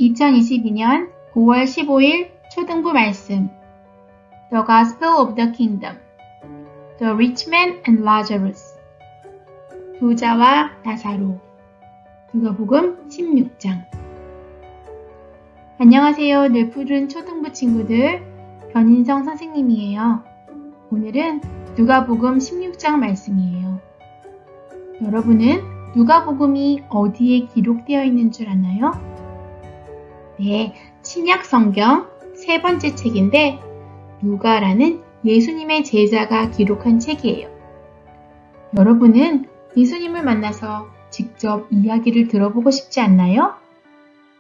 2022년 5월 15일 초등부 말씀 The Gospel of the Kingdom The Rich Man and Lazarus 부자와 나사로 누가복음 16장 안녕하세요. 늘 푸른 초등부 친구들 변인성 선생님이에요. 오늘은 누가복음 16장 말씀이에요. 여러분은 누가복음이 어디에 기록되어 있는 줄 아나요? 네, 신약 성경 세 번째 책인데 누가라는 예수님의 제자가 기록한 책이에요. 여러분은 예수님을 만나서 직접 이야기를 들어보고 싶지 않나요?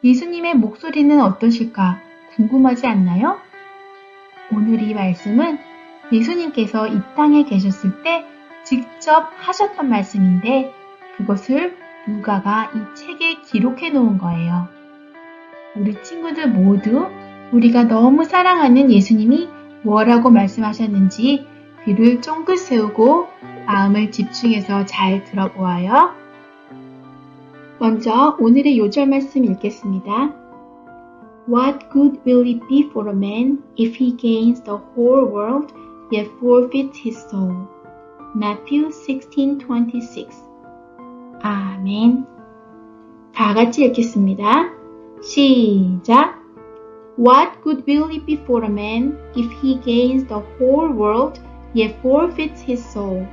예수님의 목소리는 어떠실까 궁금하지 않나요? 오늘 이 말씀은 예수님께서 이 땅에 계셨을 때 직접 하셨던 말씀인데 그것을 누가가 이 책에 기록해 놓은 거예요. 우리 친구들 모두 우리가 너무 사랑하는 예수님이 뭐라고 말씀하셨는지 귀를 쫑긋 세우고 마음을 집중해서 잘 들어보아요. 먼저 오늘의 요절 말씀 읽겠습니다. What good will it be for a man if he gains the whole world yet forfeits his soul? Matthew 16:26. 아멘. 다 같이 읽겠습니다. 시작! What good will it be for a man if he gains the whole world yet forfeits his soul?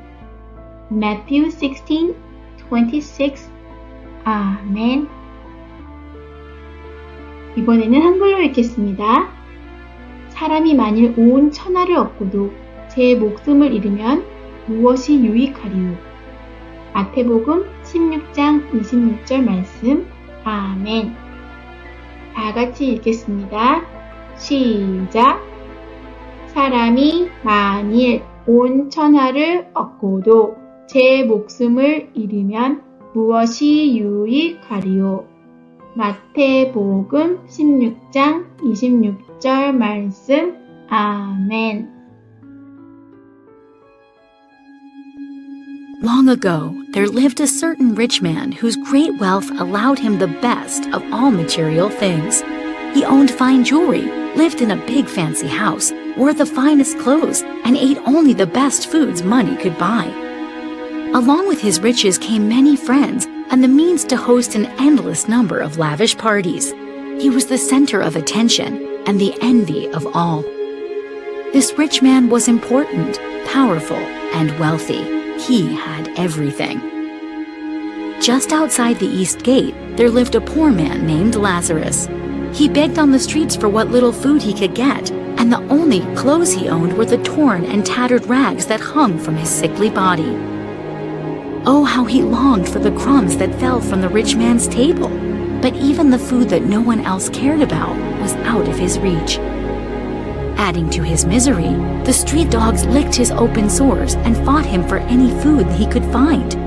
Matthew 16:26. 아멘. 이번에는 한글로 읽겠습니다. 사람이 만일 온 천하를 얻고도 제 목숨을 잃으면 무엇이 유익하리요? 마태복음 16장 26절 말씀. 아멘. 다 같이 읽겠습니다. 시작! 사람이 만일 온 천하를 얻고도 제 목숨을 잃으면 무엇이 유익하리요? 마태복음 16장 26절 말씀. 아멘. Long ago, there lived a certain rich man whose great wealth allowed him the best of all material things. He owned fine jewelry, lived in a big fancy house, wore the finest clothes, and ate only the best foods money could buy. Along with his riches came many friends and the means to host an endless number of lavish parties. He was the center of attention and the envy of all. This rich man was important, powerful, and wealthy. He had everything. Just outside the east gate, there lived a poor man named Lazarus. He begged on the streets for what little food he could get, and the only clothes he owned were the torn and tattered rags that hung from his sickly body. Oh, how he longed for the crumbs that fell from the rich man's table, but even the food that no one else cared about was out of his reach. Adding to his misery, the street dogs licked his open sores and fought him for any food he could find.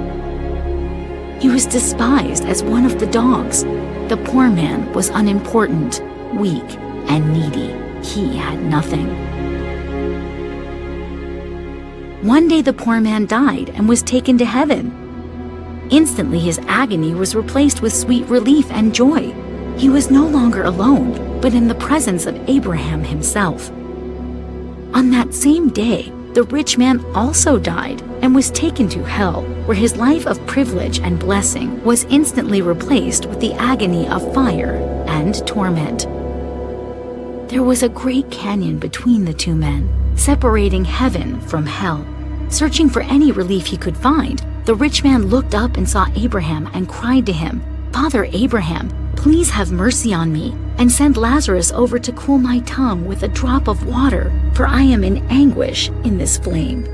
He was despised as one of the dogs. The poor man was unimportant, weak, and needy. He had nothing. One day the poor man died and was taken to heaven. Instantly his agony was replaced with sweet relief and joy. He was no longer alone, but in the presence of Abraham himself. On that same day, the rich man also died and was taken to hell, where his life of privilege and blessing was instantly replaced with the agony of fire and torment. There was a great canyon between the two men, separating heaven from hell. Searching for any relief he could find, the rich man looked up and saw Abraham and cried to him, "Father Abraham, please have mercy on me and send Lazarus over to cool my tongue with a drop of water, for I am in anguish in this flame."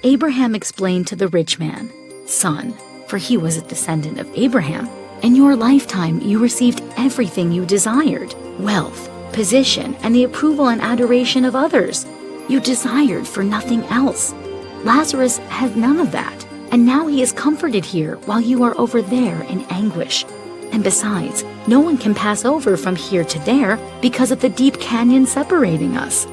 Abraham explained to the rich man, "Son," for he was a descendant of Abraham, "in your lifetime you received everything you desired, wealth, position, and the approval and adoration of others. You desired for nothing else. Lazarus has none of that, and now he is comforted here while you are over there in anguish. And besides, no one can pass over from here to there because of the deep canyon separating us.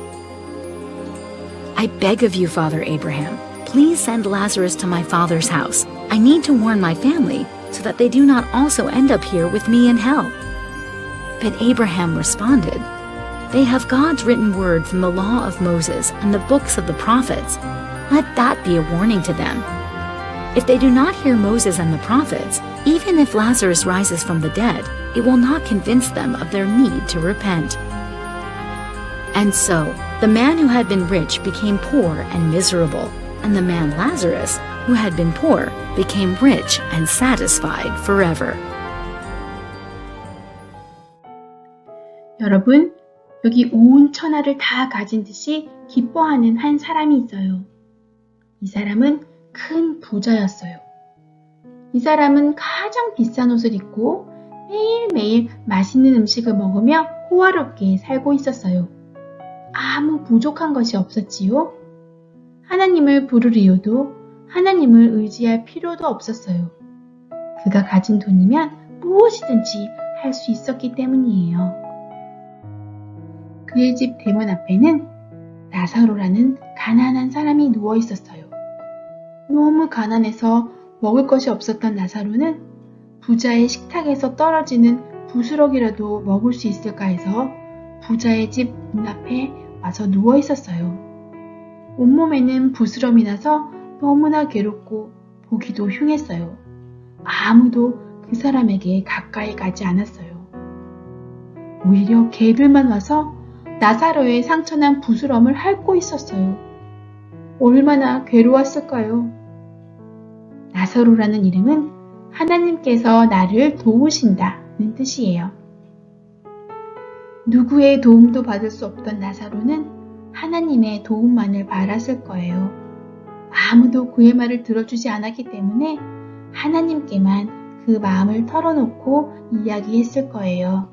I beg of you, Father Abraham, please send Lazarus to my father's house. I need to warn my family, so that they do not also end up here with me in hell." But Abraham responded, "They have God's written word from the law of Moses and the books of the prophets. Let that be a warning to them. If they do not hear Moses and the prophets, even if Lazarus rises from the dead, it will not convince them of their need to repent." And so, the man who had been rich became poor and miserable, and the man Lazarus, who had been poor, became rich and satisfied forever. 여러분, 여기 온 천하를 다 가진 듯이 기뻐하는 한 사람이 있어요. 이 사람은 큰 부자였어요. 이 사람은 가장 비싼 옷을 입고 매일매일 맛있는 음식을 먹으며 호화롭게 살고 있었어요. 아무 부족한 것이 없었지요. 하나님을 부를 이유도 하나님을 의지할 필요도 없었어요. 그가 가진 돈이면 무엇이든지 할 수 있었기 때문이에요. 그의 집 대문 앞에는 나사로라는 가난한 사람이 누워 있었어요. 너무 가난해서 먹을 것이 없었던 나사로는 부자의 식탁에서 떨어지는 부스러기라도 먹을 수 있을까 해서 부자의 집 문 앞에 와서 누워 있었어요. 온몸에는 부스럼이 나서 너무나 괴롭고 보기도 흉했어요. 아무도 그 사람에게 가까이 가지 않았어요. 오히려 개들만 와서 나사로의 상처난 부스럼을 핥고 있었어요. 얼마나 괴로웠을까요? 나사로라는 이름은 하나님께서 나를 도우신다는 뜻이에요. 누구의 도움도 받을 수 없던 나사로는 하나님의 도움만을 바랐을 거예요. 아무도 그의 말을 들어주지 않았기 때문에 하나님께만 그 마음을 털어놓고 이야기했을 거예요.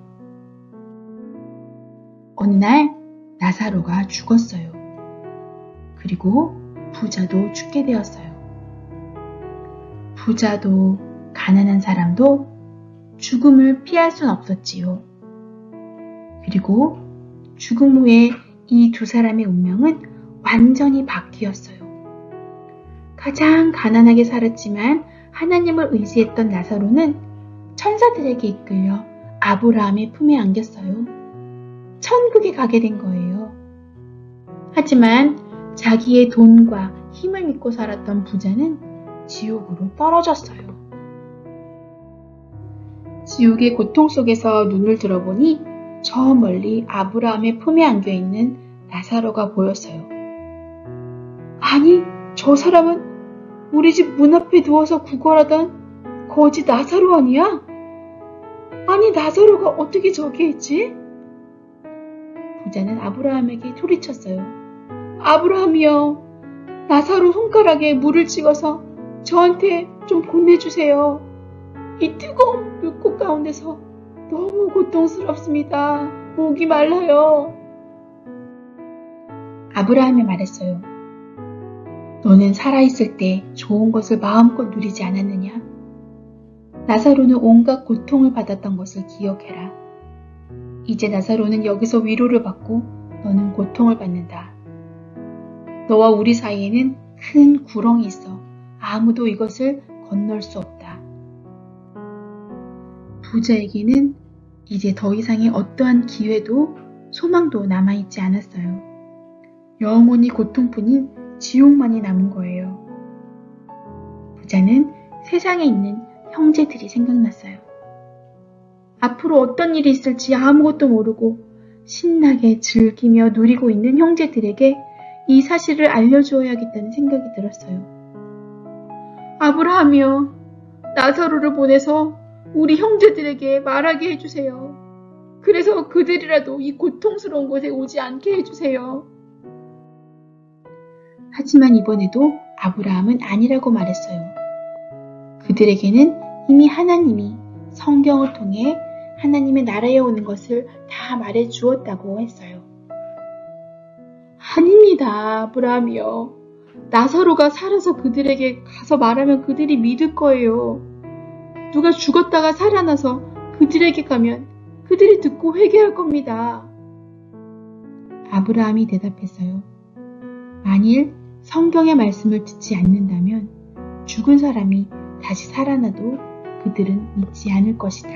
어느 날 나사로가 죽었어요. 그리고 부자도 죽게 되었어요. 부자도 가난한 사람도 죽음을 피할 순 없었지요. 그리고 죽음 후에 이 두 사람의 운명은 완전히 바뀌었어요. 가장 가난하게 살았지만 하나님을 의지했던 나사로는 천사들에게 이끌려 아브라함의 품에 안겼어요. 천국에 가게 된 거예요. 하지만 자기의 돈과 힘을 믿고 살았던 부자는 지옥으로 떨어졌어요. 지옥의 고통 속에서 눈을 들어보니 저 멀리 아브라함의 품에 안겨있는 나사로가 보였어요. 아니, 저 사람은 우리 집 문 앞에 누워서 구걸하던 거지 나사로 아니야? 아니, 나사로가 어떻게 저기에 있지? 부자는 아브라함에게 소리쳤어요. 아브라함이여, 나사로 손가락에 물을 찍어서 저한테 좀 보내주세요. 이 뜨거운 물꽃 가운데서 너무 고통스럽습니다. 목이 말라요. 아브라함이 말했어요. 너는 살아있을 때 좋은 것을 마음껏 누리지 않았느냐? 나사로는 온갖 고통을 받았던 것을 기억해라. 이제 나사로는 여기서 위로를 받고 너는 고통을 받는다. 너와 우리 사이에는 큰 구렁이 있어 아무도 이것을 건널 수 없다. 부자에게는 이제 더 이상의 어떠한 기회도 소망도 남아있지 않았어요. 영원히 고통뿐인 지옥만이 남은 거예요. 부자는 세상에 있는 형제들이 생각났어요. 앞으로 어떤 일이 있을지 아무것도 모르고 신나게 즐기며 누리고 있는 형제들에게 이 사실을 알려주어야겠다는 생각이 들었어요. 아브라함이여, 나사로를 보내서 우리 형제들에게 말하게 해주세요. 그래서 그들이라도 이 고통스러운 곳에 오지 않게 해주세요. 하지만 이번에도 아브라함은 아니라고 말했어요. 그들에게는 이미 하나님이 성경을 통해 하나님의 나라에 오는 것을 다 말해 주었다고 했어요. 아닙니다, 아브라함이요. 나사로가 살아서 그들에게 가서 말하면 그들이 믿을 거예요. 누가 죽었다가 살아나서 그들에게 가면 그들이 듣고 회개할 겁니다. 아브라함이 대답했어요. 만일 성경의 말씀을 듣지 않는다면 죽은 사람이 다시 살아나도 그들은 믿지 않을 것이다.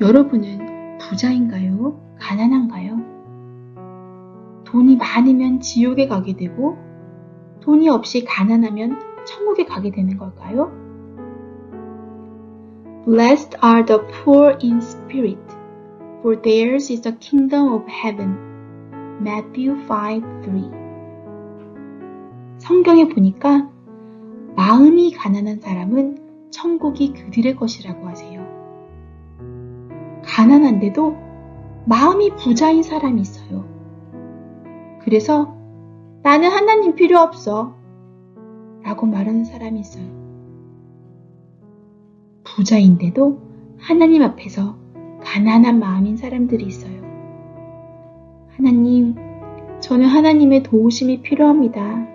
여러분은 부자인가요? 가난한가요? 돈이 많으면 지옥에 가게 되고 돈이 없이 가난하면 천국에 가게 되는 걸까요? Blessed are the poor in spirit, for theirs is the kingdom of heaven. Matthew 5:3. 성경에 보니까 마음이 가난한 사람은 천국이 그들의 것이라고 하세요. 가난한데도 마음이 부자인 사람이 있어요. 그래서 나는 하나님 필요 없어 라고 말하는 사람이 있어요. 부자인데도 하나님 앞에서 가난한 마음인 사람들이 있어요. 하나님, 저는 하나님의 도우심이 필요합니다.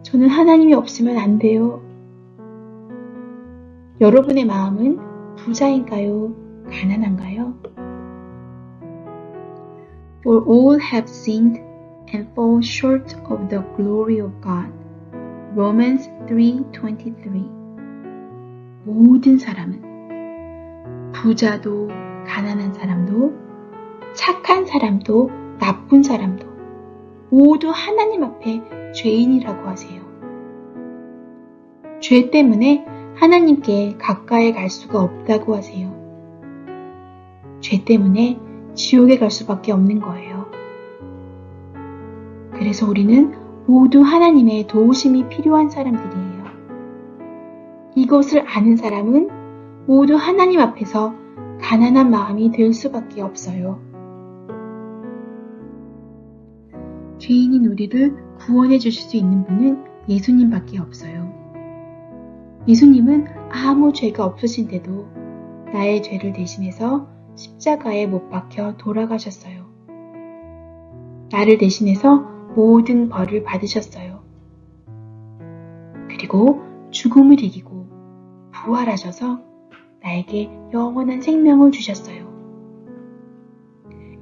저는 하나님이 없으면 안 돼요. 여러분의 마음은 부자인가요? 가난한가요? For all have sinned and fall short of the glory of God. Romans 3:23. 모든 사람은 부자도 가난한 사람도 착한 사람도 나쁜 사람도 모두 하나님 앞에 죄인이라고 하세요. 죄 때문에 하나님께 가까이 갈 수가 없다고 하세요. 죄 때문에 지옥에 갈 수밖에 없는 거예요. 그래서 우리는 모두 하나님의 도우심이 필요한 사람들이에요. 이것을 아는 사람은 모두 하나님 앞에서 가난한 마음이 될 수밖에 없어요. 죄인인 우리를 구원해 주실 수 있는 분은 예수님밖에 없어요. 예수님은 아무 죄가 없으신데도 나의 죄를 대신해서 십자가에 못 박혀 돌아가셨어요. 나를 대신해서 모든 벌을 받으셨어요. 그리고 죽음을 이기고 부활하셔서 나에게 영원한 생명을 주셨어요.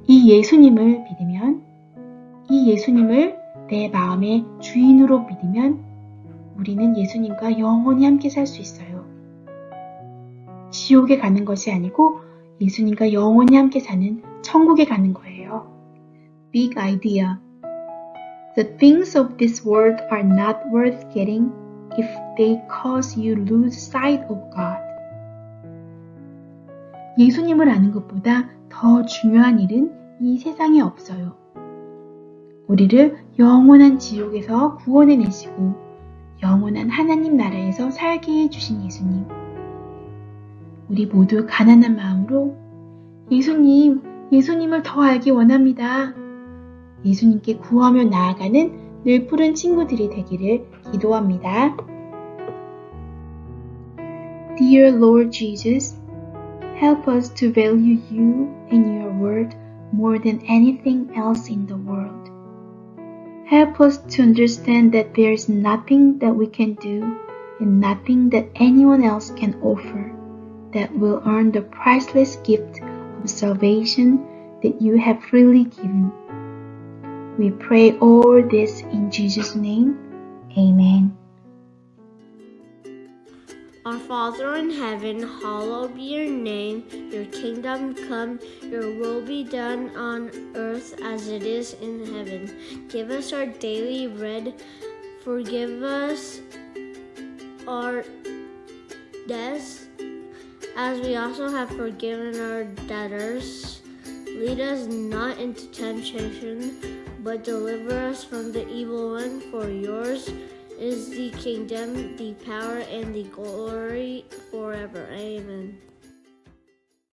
이 예수님을 믿으면, 이 예수님을 내 마음의 주인으로 믿으면 우리는 예수님과 영원히 함께 살 수 있어요. 지옥에 가는 것이 아니고 예수님과 영원히 함께 사는 천국에 가는 거예요. Big idea. The things of this world are not worth getting if they cause you lose sight of God. 예수님을 아는 것보다 더 중요한 일은 이 세상에 없어요. 우리를 영원한 지옥에서 구원해내시고 영원한 하나님 나라에서 살게 해주신 예수님. 우리 모두 가난한 마음으로 예수님을 더 알기 원합니다. 예수님께 구하며 나아가는 늘 푸른 친구들이 되기를 기도합니다. Dear Lord Jesus, help us to value you and your word more than anything else in the world. Help us to understand that there is nothing that we can do and nothing that anyone else can offer that will earn the priceless gift of salvation that you have freely given. We pray all this in Jesus' name. Amen. Our Father in heaven, hallowed be your name. Your kingdom come, your will be done on earth as it is in heaven. Give us our daily bread. Forgive us our debts, as we also have forgiven our debtors. Lead us not into temptation, but deliver us from the evil one. For yours is the kingdom, the power, and the glory forever. Amen.